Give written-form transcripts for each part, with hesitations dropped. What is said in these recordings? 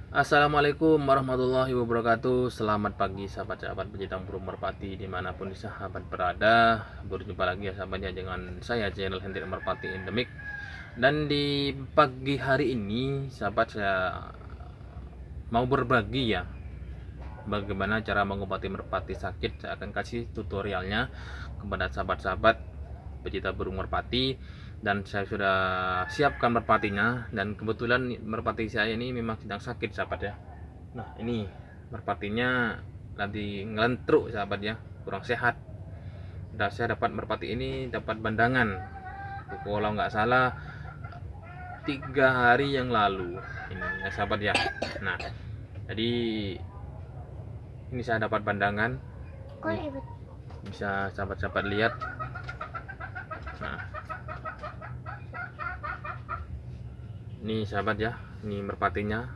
Assalamualaikum warahmatullahi wabarakatuh. Selamat pagi sahabat-sahabat pecinta burung merpati dimanapun sahabat berada. Berjumpa lagi ya sahabatnya dengan saya channel Hendrik Merpati Endemik. Dan di pagi hari ini sahabat saya mau berbagi ya bagaimana cara mengobati merpati sakit. Saya akan kasih tutorialnya kepada sahabat-sahabat pecinta burung merpati, dan saya sudah siapkan merpatinya. Dan kebetulan merpati saya ini memang sedang sakit sahabat ya. Nah ini merpatinya lagi ngelentruk sahabat ya, kurang sehat. Dan saya dapat merpati ini dapat bandangan kalau nggak salah 3 hari yang lalu ini ya sahabat ya. Nah jadi ini saya dapat bandangan ini, bisa sahabat-sahabat lihat. Nah ini sahabat ya, ini merpatinya,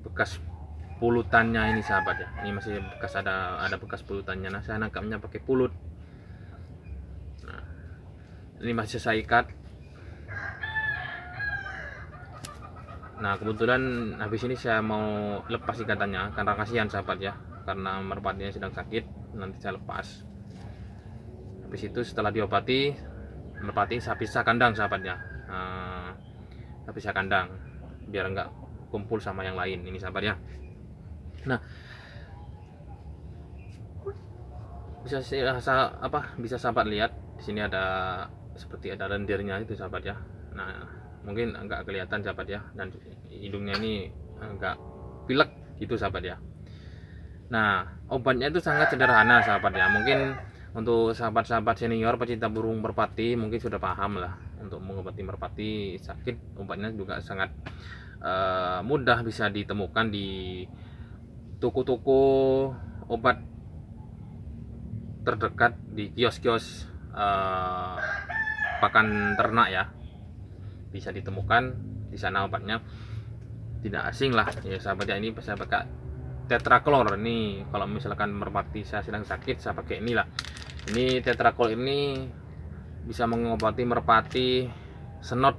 bekas pulutannya ini sahabat ya. Ini masih bekas ada bekas pulutannya. Nah saya nangkapnya pakai pulut. Nah ini masih saya ikat. Nah kebetulan habis ini saya mau lepas ikatannya karena kasihan sahabat ya, karena merpatinya sedang sakit. Nanti saya lepas. Habis itu setelah diobati merpati saya pisah kandang sahabat ya. Saya pisah kandang biar enggak kumpul sama yang lain ini sahabat ya. Nah bisa sahabat lihat di sini ada seperti ada lendirnya itu sahabat ya. Nah mungkin enggak kelihatan sahabat ya, dan hidungnya ini agak pilek gitu sahabat ya. Nah obatnya itu sangat sederhana sahabat ya. Mungkin untuk sahabat-sahabat senior pecinta burung merpati mungkin sudah paham lah, untuk mengobati merpati sakit obatnya juga sangat mudah, bisa ditemukan di toko-toko obat terdekat, di kios-kios pakan ternak ya, bisa ditemukan di sana obatnya, tidak asing lah ya sahabat ya. Ini saya pakai tetraklor. Ini kalau misalkan merpati saya sedang sakit saya pakai inilah. Ini tetraklor ini bisa mengobati merpati senot,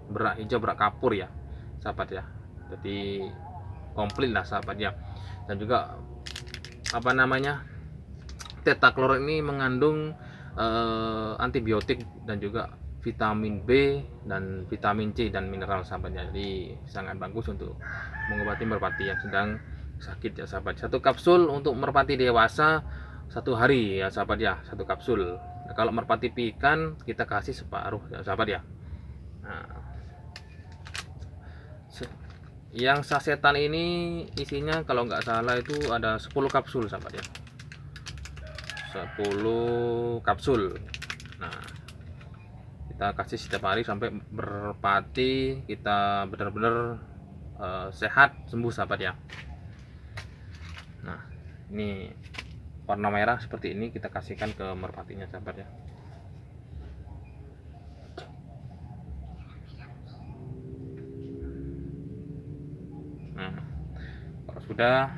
berak hijau, berak kapur ya sahabat ya. Jadi komplit lah sahabat ya. Dan juga tetraklor ini mengandung antibiotik dan juga vitamin B dan vitamin C dan mineral sahabat ya. Jadi sangat bagus untuk mengobati merpati yang sedang sakit ya sahabat. Satu kapsul untuk merpati dewasa 1 hari ya sahabat ya, satu kapsul. Nah, kalau merpati pikan kita kasih separuh ya sahabat ya. Nah, yang sasetan ini isinya kalau nggak salah itu ada 10 kapsul sahabat ya, 10 kapsul. Nah kita kasih setiap hari sampai merpati kita benar-benar sehat sembuh sahabat ya. Nah ini warna merah seperti ini kita kasihkan ke merpatinya sahabat ya. Nah kalau sudah,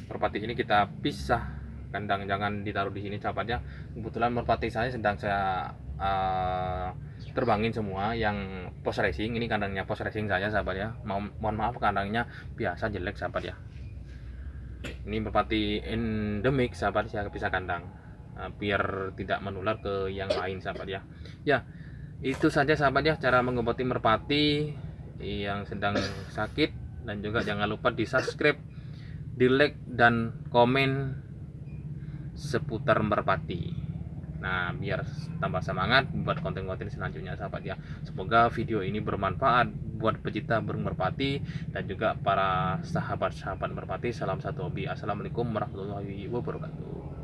merpati ini kita pisah kandang, jangan ditaruh di sini sahabat ya. Kebetulan merpati saya sedang saya terbangin semua yang post racing. Ini kandangnya post racing saya sahabat ya. Mohon maaf kandangnya biasa jelek sahabat ya. Ini merpati endemik sahabat, saya pisah kandang biar tidak menular ke yang lain sahabat ya. Ya itu saja sahabat ya cara mengobati merpati yang sedang sakit. Dan juga jangan lupa di subscribe, di like dan komen seputar merpati. Nah biar tambah semangat buat konten-konten selanjutnya sahabat ya. Semoga video ini bermanfaat buat pecinta burung merpati dan juga para sahabat-sahabat merpati. Salam satu hobi. Assalamualaikum warahmatullahi wabarakatuh.